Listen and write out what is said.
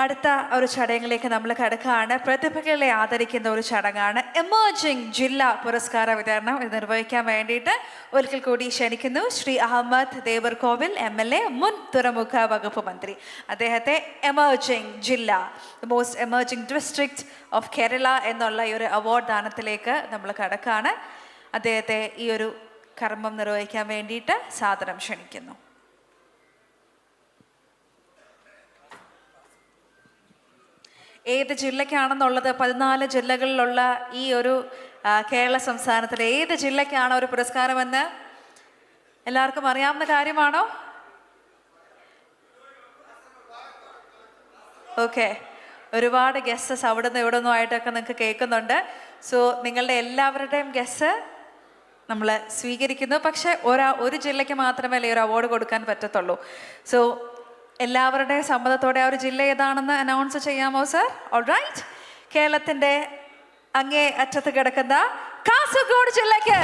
അടുത്ത ഒരു ചടങ്ങിലേക്ക് നമ്മൾ കടക്കുകയാണ്. പ്രതിഭകളെ ആദരിക്കുന്ന ഒരു ചടങ്ങാണ് എമർജിംഗ് ജില്ലാ പുരസ്കാര വിതരണം. ഇത് നിർവഹിക്കാൻ വേണ്ടിയിട്ട് ഒരിക്കൽ കൂടി ക്ഷണിക്കുന്നു ശ്രീ അഹമ്മദ് ദേവർകോവിൽ MLA, മുൻ തുറമുഖ വകുപ്പ് മന്ത്രി. അദ്ദേഹത്തെ എമർജിംഗ് ജില്ല, most emerging district of Kerala എന്നുള്ള ഈ ഒരു അവാർഡ് ദാനത്തിലേക്ക് നമ്മൾ കടക്കുകയാണ്. അദ്ദേഹത്തെ ഈ ഒരു കർമ്മം നിർവഹിക്കാൻ വേണ്ടിയിട്ട് സാദരം ക്ഷണിക്കുന്നു. ഏത് ജില്ലയ്ക്കാണെന്നുള്ളത് 14 ജില്ലകളിലുള്ള ഈ ഒരു കേരള സംസ്ഥാനത്തിലെ ഏത് ജില്ലയ്ക്കാണ് ഒരു പുരസ്കാരമെന്ന് എല്ലാവർക്കും അറിയാവുന്ന കാര്യമാണോ? ഓക്കെ, ഒരുപാട് ഗസ്സസ് അവിടെ നിന്ന് ഇവിടെ നിന്നുമായിട്ടൊക്കെ നിങ്ങൾക്ക് കേൾക്കുന്നുണ്ട്. സോ നിങ്ങളുടെ എല്ലാവരുടെയും ഗസ് നമ്മൾ സ്വീകരിക്കുന്നു. പക്ഷെ ഒരു ജില്ലയ്ക്ക് മാത്രമേ ഒരു അവാർഡ് കൊടുക്കാൻ പറ്റത്തുള്ളൂ. സോ എല്ലാവരുടെയും സമ്മതത്തോടെ ആ ഒരു ജില്ല ഏതാണെന്ന് അനൗൺസ് ചെയ്യാമോ സർ? ഓൾറൈറ്റ്, കേരളത്തിൻ്റെ അങ്ങേ അറ്റത്ത് കിടക്കുന്ന കാസർഗോഡ് ജില്ലയ്ക്ക്